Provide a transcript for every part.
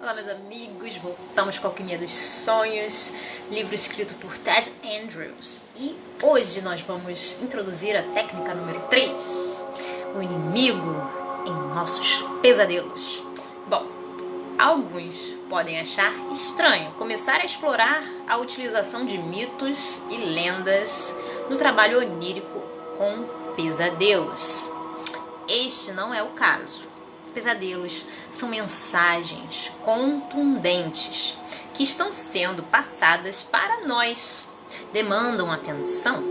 Olá, meus amigos, voltamos com a Alquimia dos Sonhos, livro escrito por Ted Andrews. E hoje nós vamos introduzir a técnica número 3, o inimigo em nossos pesadelos. Bom, alguns podem achar estranho começar a explorar a utilização de mitos e lendas no trabalho onírico com pesadelos. Este não é o caso. Pesadelos são mensagens contundentes que estão sendo passadas para nós. Demandam atenção.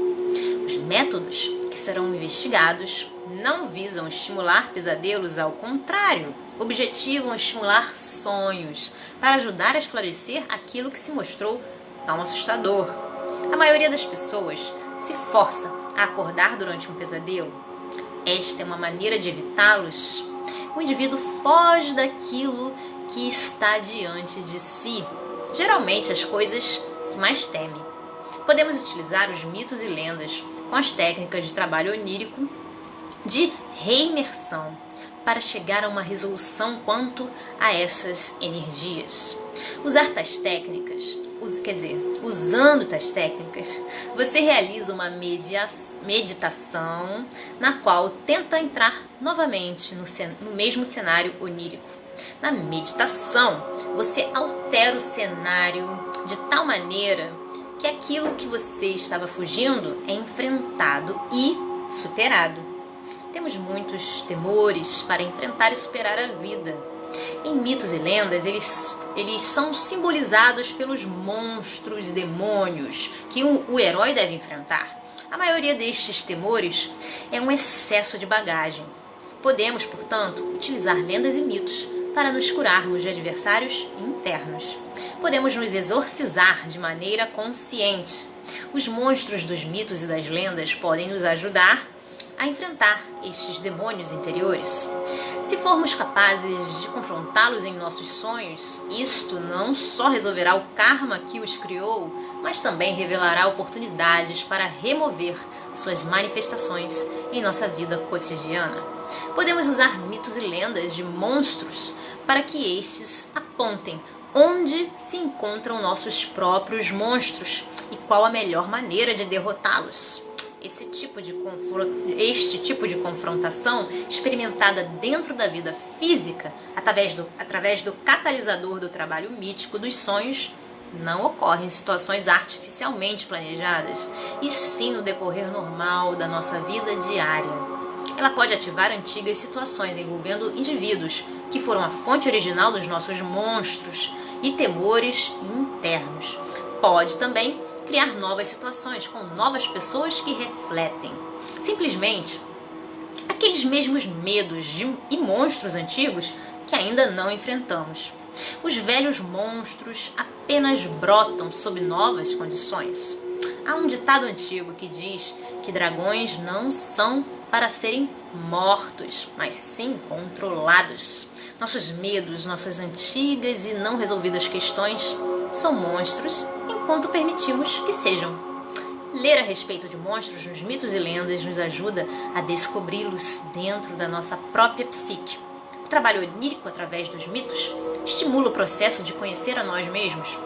Os métodos que serão investigados não visam estimular pesadelos, ao contrário, objetivam estimular sonhos para ajudar a esclarecer aquilo que se mostrou tão assustador. A maioria das pessoas se força a acordar durante um pesadelo. Esta é uma maneira de evitá-los. O indivíduo foge daquilo que está diante de si, geralmente as coisas que mais teme. Podemos utilizar os mitos e lendas com as técnicas de trabalho onírico de reimersão para chegar a uma resolução quanto a essas energias. Usando tais técnicas, você realiza uma meditação na qual tenta entrar novamente no mesmo cenário onírico. Na meditação, você altera o cenário de tal maneira que aquilo que você estava fugindo é enfrentado e superado. Temos muitos temores para enfrentar e superar a vida. Em mitos e lendas, eles são simbolizados pelos monstros e demônios que o herói deve enfrentar. A maioria destes temores é um excesso de bagagem. Podemos, portanto, utilizar lendas e mitos para nos curarmos de adversários internos. Podemos nos exorcizar de maneira consciente. Os monstros dos mitos e das lendas podem nos ajudar a enfrentar estes demônios interiores. Se formos capazes de confrontá-los em nossos sonhos, isto não só resolverá o karma que os criou, mas também revelará oportunidades para remover suas manifestações em nossa vida cotidiana. Podemos usar mitos e lendas de monstros para que estes apontem onde se encontram nossos próprios monstros e qual a melhor maneira de derrotá-los. Este tipo de confrontação, experimentada dentro da vida física, através do catalisador do trabalho mítico dos sonhos, não ocorre em situações artificialmente planejadas, e sim no decorrer normal da nossa vida diária. Ela pode ativar antigas situações envolvendo indivíduos que foram a fonte original dos nossos monstros e temores internos. Pode também criar novas situações com novas pessoas que refletem simplesmente aqueles mesmos medos e monstros antigos que ainda não enfrentamos. Os velhos monstros apenas brotam sob novas condições. Há um ditado antigo que diz que dragões não são para serem mortos, mas sim controlados. Nossos medos, nossas antigas e não resolvidas questões são monstros enquanto permitimos que sejam. Ler a respeito de monstros nos mitos e lendas nos ajuda a descobri-los dentro da nossa própria psique. O trabalho onírico através dos mitos estimula o processo de conhecer a nós mesmos.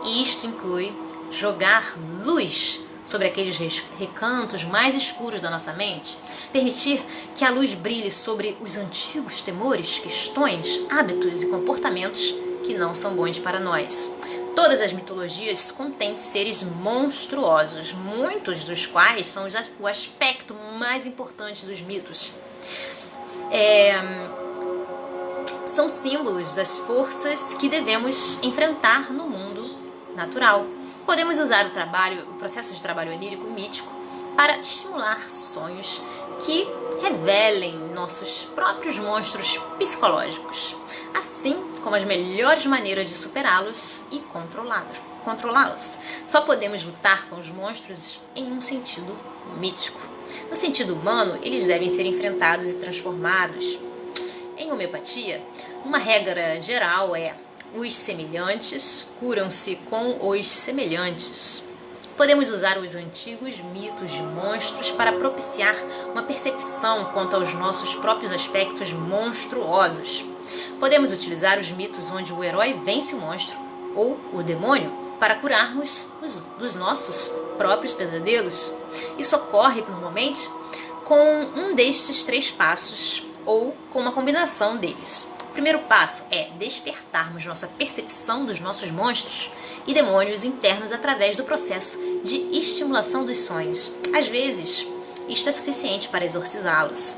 E isto inclui jogar luz sobre aqueles recantos mais escuros da nossa mente, permitir que a luz brilhe sobre os antigos temores, questões, hábitos e comportamentos que não são bons para nós. Todas as mitologias contêm seres monstruosos, muitos dos quais são o aspecto mais importante dos mitos. São símbolos das forças que devemos enfrentar no mundo natural. Podemos usar o processo de trabalho onírico mítico para estimular sonhos que revelem nossos próprios monstros psicológicos, assim como as melhores maneiras de superá-los e controlá-los. Só podemos lutar com os monstros em um sentido mítico. No sentido humano, eles devem ser enfrentados e transformados. Em homeopatia, uma regra geral é: os semelhantes curam-se com os semelhantes. Podemos usar os antigos mitos de monstros para propiciar uma percepção quanto aos nossos próprios aspectos monstruosos. Podemos utilizar os mitos onde o herói vence o monstro ou o demônio para curarmos dos nossos próprios pesadelos. Isso ocorre normalmente com um destes 3 passos ou com uma combinação deles. O primeiro passo é despertarmos nossa percepção dos nossos monstros e demônios internos através do processo de estimulação dos sonhos. Às vezes, isto é suficiente para exorcizá-los.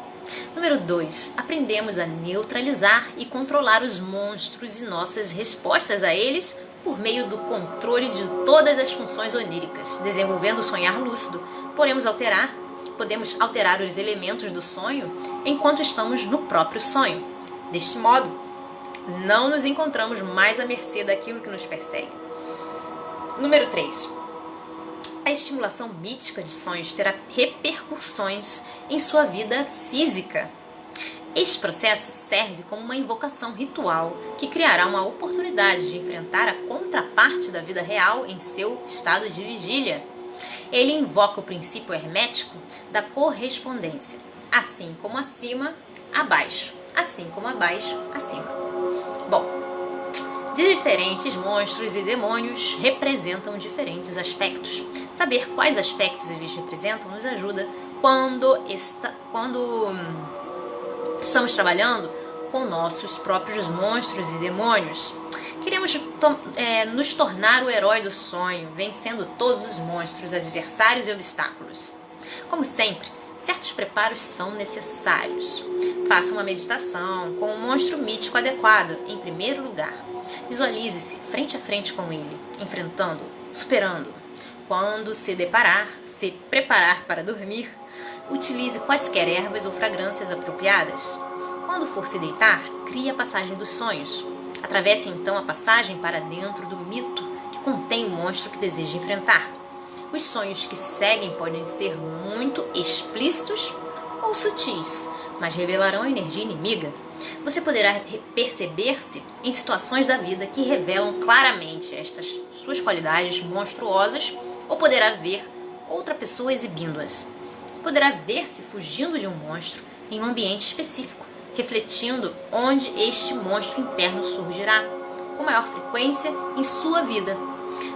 Número 2. Aprendemos a neutralizar e controlar os monstros e nossas respostas a eles por meio do controle de todas as funções oníricas. Desenvolvendo o sonhar lúcido, podemos alterar os elementos do sonho enquanto estamos no próprio sonho. Deste modo, não nos encontramos mais à mercê daquilo que nos persegue. Número 3. A estimulação mítica de sonhos terá repercussões em sua vida física. Este processo serve como uma invocação ritual que criará uma oportunidade de enfrentar a contraparte da vida real em seu estado de vigília. Ele invoca o princípio hermético da correspondência, assim como acima, abaixo, assim como abaixo, acima. Bom, diferentes monstros e demônios representam diferentes aspectos. Saber quais aspectos eles representam nos ajuda quando estamos trabalhando com nossos próprios monstros e demônios. Queremos nos tornar o herói do sonho, vencendo todos os monstros, adversários e obstáculos. Como sempre, certos preparos são necessários. Faça uma meditação com um monstro mítico adequado, em primeiro lugar. Visualize-se frente a frente com ele, enfrentando, superando. Quando se preparar para dormir, utilize quaisquer ervas ou fragrâncias apropriadas. Quando for se deitar, crie a passagem dos sonhos. Atravesse então a passagem para dentro do mito que contém o monstro que deseja enfrentar. Os sonhos que se seguem podem ser muito explícitos ou sutis, mas revelarão a energia inimiga. Você poderá perceber-se em situações da vida que revelam claramente estas suas qualidades monstruosas, ou poderá ver outra pessoa exibindo-as. Poderá ver-se fugindo de um monstro em um ambiente específico, refletindo onde este monstro interno surgirá, com maior frequência em sua vida.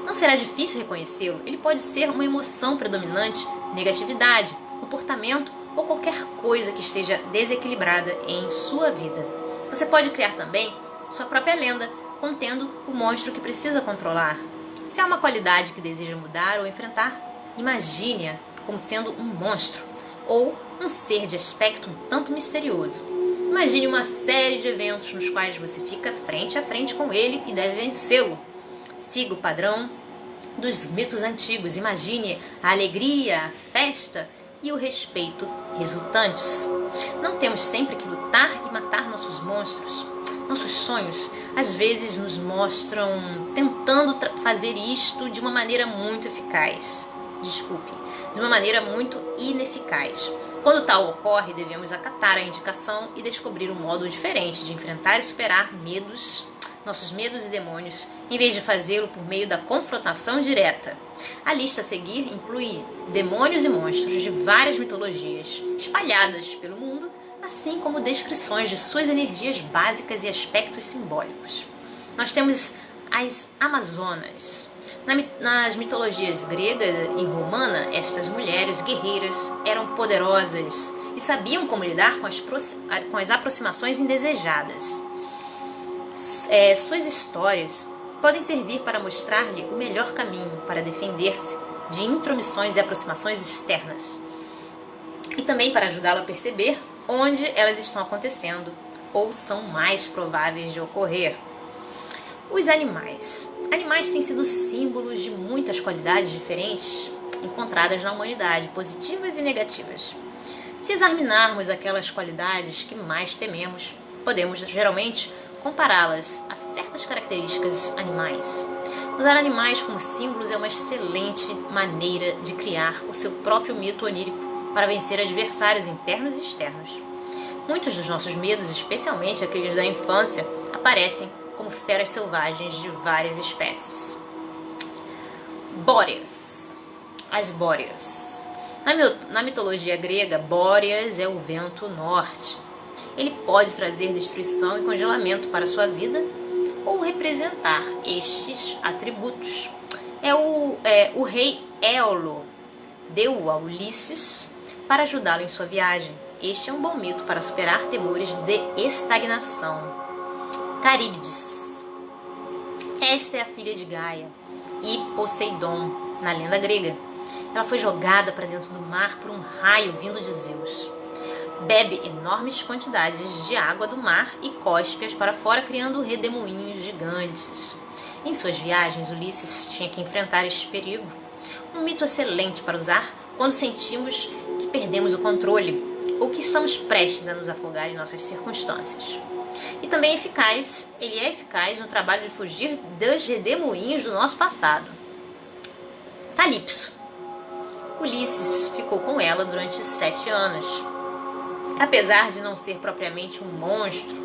Não será difícil reconhecê-lo, ele pode ser uma emoção predominante, negatividade, comportamento ou qualquer coisa que esteja desequilibrada em sua vida. Você pode criar também sua própria lenda, contendo o monstro que precisa controlar. Se há uma qualidade que deseja mudar ou enfrentar, imagine-a como sendo um monstro ou um ser de aspecto um tanto misterioso. Imagine uma série de eventos nos quais você fica frente a frente com ele e deve vencê-lo. Siga o padrão dos mitos antigos. Imagine a alegria, a festa e o respeito resultantes. Não temos sempre que lutar e matar nossos monstros. Nossos sonhos às vezes nos mostram tentando fazer isto de uma maneira muito eficaz. De uma maneira muito ineficaz. Quando tal ocorre, devemos acatar a indicação e descobrir um modo diferente de enfrentar e superar nossos medos e demônios, em vez de fazê-lo por meio da confrontação direta. A lista a seguir inclui demônios e monstros de várias mitologias espalhadas pelo mundo, assim como descrições de suas energias básicas e aspectos simbólicos. Nós temos as Amazonas. Nas mitologias grega e romana, estas mulheres guerreiras eram poderosas e sabiam como lidar com as aproximações indesejadas. Suas histórias podem servir para mostrar-lhe o melhor caminho para defender-se de intromissões e aproximações externas, e também para ajudá-la a perceber onde elas estão acontecendo ou são mais prováveis de ocorrer. Os animais. Animais têm sido símbolos de muitas qualidades diferentes encontradas na humanidade, positivas e negativas. Se examinarmos aquelas qualidades que mais tememos, podemos geralmente compará-las a certas características animais. Usar animais como símbolos é uma excelente maneira de criar o seu próprio mito onírico para vencer adversários internos e externos. Muitos dos nossos medos, especialmente aqueles da infância, aparecem como feras selvagens de várias espécies. Bóreas. As Bóreas. Na mitologia grega, Bóreas é o vento norte. Ele pode trazer destruição e congelamento para a sua vida ou representar estes atributos. O rei Éolo deu a Ulisses para ajudá-lo em sua viagem. Este é um bom mito para superar temores de estagnação. Caríbdes. Esta é a filha de Gaia e Poseidon, na lenda grega. Ela foi jogada para dentro do mar por um raio vindo de Zeus. Bebe enormes quantidades de água do mar e cospe-as para fora, criando redemoinhos gigantes. Em suas viagens, Ulisses tinha que enfrentar este perigo. Um mito excelente para usar quando sentimos que perdemos o controle ou que estamos prestes a nos afogar em nossas circunstâncias. E também ele é eficaz no trabalho de fugir dos redemoinhos do nosso passado. Calipso. Ulisses ficou com ela durante 7 anos. Apesar de não ser propriamente um monstro,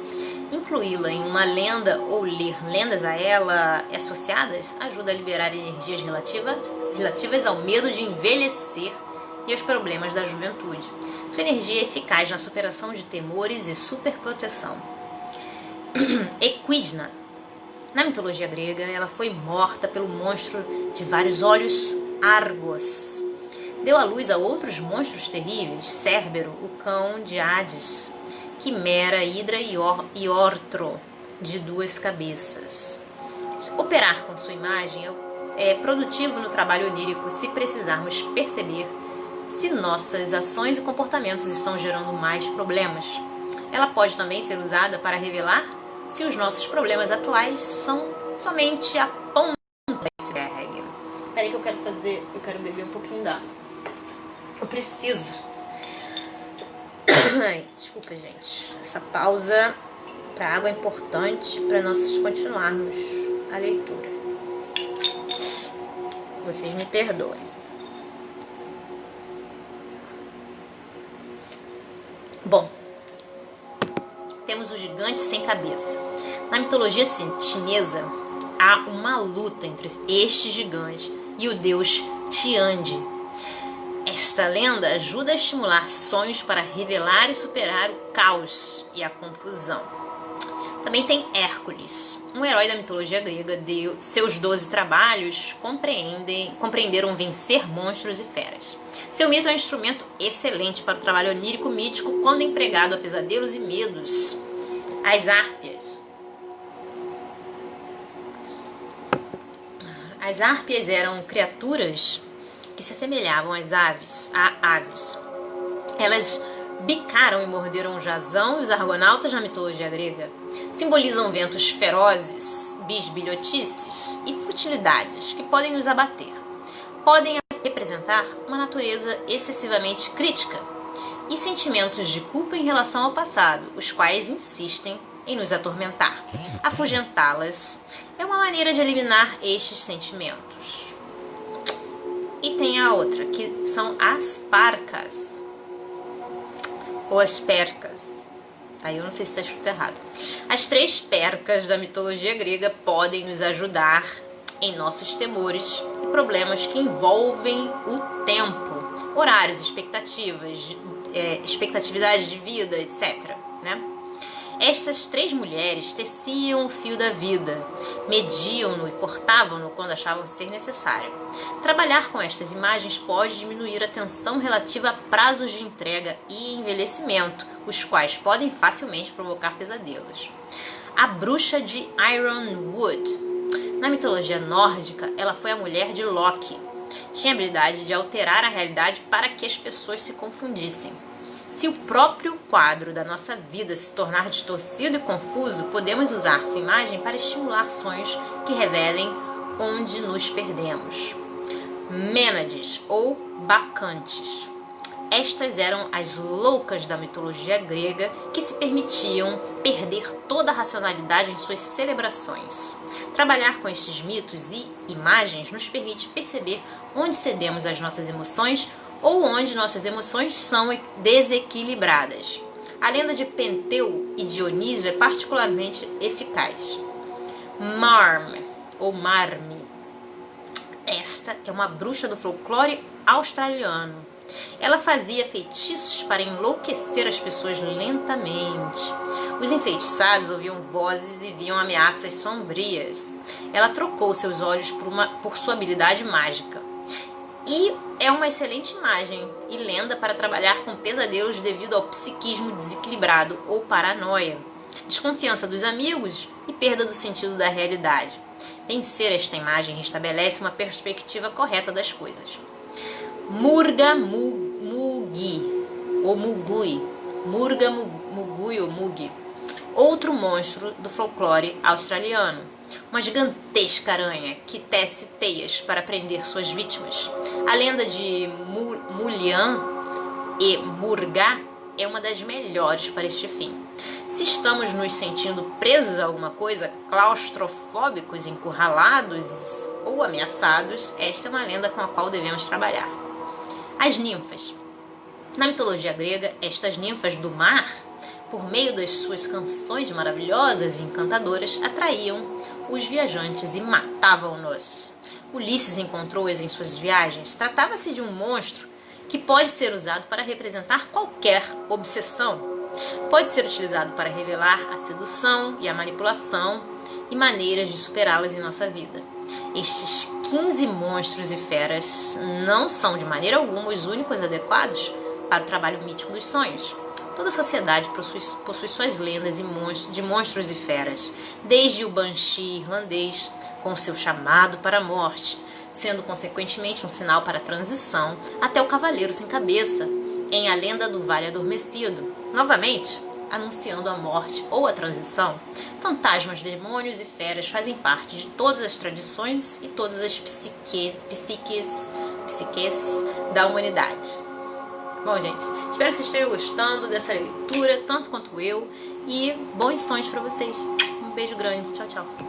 incluí-la em uma lenda ou ler lendas a ela associadas ajuda a liberar energias relativas ao medo de envelhecer e aos problemas da juventude. Sua energia é eficaz na superação de temores e superproteção. Equidna. Na mitologia grega, ela foi morta pelo monstro de vários olhos, Argos. Deu à luz a outros monstros terríveis, Cérbero, o cão de Hades, Quimera, Hidra e Ortro, de 2 cabeças. Operar com sua imagem é produtivo no trabalho onírico se precisarmos perceber se nossas ações e comportamentos estão gerando mais problemas. Ela pode também ser usada para revelar se os nossos problemas atuais são somente a ponta do iceberg. Peraí que eu quero beber um pouquinho d'água. Eu preciso. Desculpa, gente. Essa pausa para água é importante para nós continuarmos a leitura. Vocês me perdoem. Bom, temos o gigante sem cabeça. Na mitologia chinesa, há uma luta entre este gigante e o deus Tiandi. Esta lenda ajuda a estimular sonhos para revelar e superar o caos e a confusão. Também tem Hércules, um herói da mitologia grega. Seus 12 trabalhos compreenderam vencer monstros e feras. Seu mito é um instrumento excelente para o trabalho onírico mítico quando empregado a pesadelos e medos. As Hárpias. As Hárpias eram criaturas que se assemelhavam às aves. Elas bicaram e morderam Jasão e os argonautas na mitologia grega. Simbolizam ventos ferozes, bisbilhotices e futilidades que podem nos abater. Podem representar uma natureza excessivamente crítica e sentimentos de culpa em relação ao passado, os quais insistem em nos atormentar. Afugentá-las é uma maneira de eliminar estes sentimentos. E tem a outra, que são as parcas, ou as percas. Aí eu não sei se está escrito errado. As 3 percas da mitologia grega podem nos ajudar em nossos temores e problemas que envolvem o tempo, horários, expectatividade de vida, etc. Né? Estas 3 mulheres teciam o fio da vida, mediam-no e cortavam-no quando achavam ser necessário. Trabalhar com estas imagens pode diminuir a tensão relativa a prazos de entrega e envelhecimento, os quais podem facilmente provocar pesadelos. A bruxa de Ironwood. Na mitologia nórdica, ela foi a mulher de Loki. Tinha a habilidade de alterar a realidade para que as pessoas se confundissem. Se o próprio quadro da nossa vida se tornar distorcido e confuso, podemos usar sua imagem para estimular sonhos que revelem onde nos perdemos. Mênades ou bacantes. Estas eram as loucas da mitologia grega que se permitiam perder toda a racionalidade em suas celebrações. Trabalhar com estes mitos e imagens nos permite perceber onde cedemos às nossas emoções ou onde nossas emoções são desequilibradas. A lenda de Penteu e Dionísio é particularmente eficaz. Marme, ou Marme. Esta é uma bruxa do folclore australiano. Ela fazia feitiços para enlouquecer as pessoas lentamente. Os enfeitiçados ouviam vozes e viam ameaças sombrias. Ela trocou seus olhos por sua habilidade mágica. E é uma excelente imagem e lenda para trabalhar com pesadelos devido ao psiquismo desequilibrado ou paranoia, desconfiança dos amigos e perda do sentido da realidade. Vencer esta imagem restabelece uma perspectiva correta das coisas. Murga Mugi, ou Mugui, Murga Mugui ou Mugi, outro monstro do folclore australiano. Uma gigantesca aranha que tece teias para prender suas vítimas. A lenda de Mulian e Murga é uma das melhores para este fim. Se estamos nos sentindo presos a alguma coisa, claustrofóbicos, encurralados ou ameaçados, esta é uma lenda com a qual devemos trabalhar. As ninfas. Na mitologia grega, estas ninfas do mar, por meio das suas canções maravilhosas e encantadoras, atraíam os viajantes e matavam-nos. Ulisses encontrou-as em suas viagens. Tratava-se de um monstro que pode ser usado para representar qualquer obsessão. Pode ser utilizado para revelar a sedução e a manipulação e maneiras de superá-las em nossa vida. Estes 15 monstros e feras não são de maneira alguma os únicos adequados para o trabalho mítico dos sonhos. Toda a sociedade possui suas lendas de monstros e feras, desde o Banshee irlandês, com seu chamado para a morte, sendo consequentemente um sinal para a transição, até o Cavaleiro Sem Cabeça, em A Lenda do Vale Adormecido, novamente anunciando a morte ou a transição. Fantasmas, demônios e feras fazem parte de todas as tradições e todas as psiques da humanidade. Bom, gente, espero que vocês estejam gostando dessa leitura, tanto quanto eu, e bons sonhos para vocês. Um beijo grande, tchau, tchau.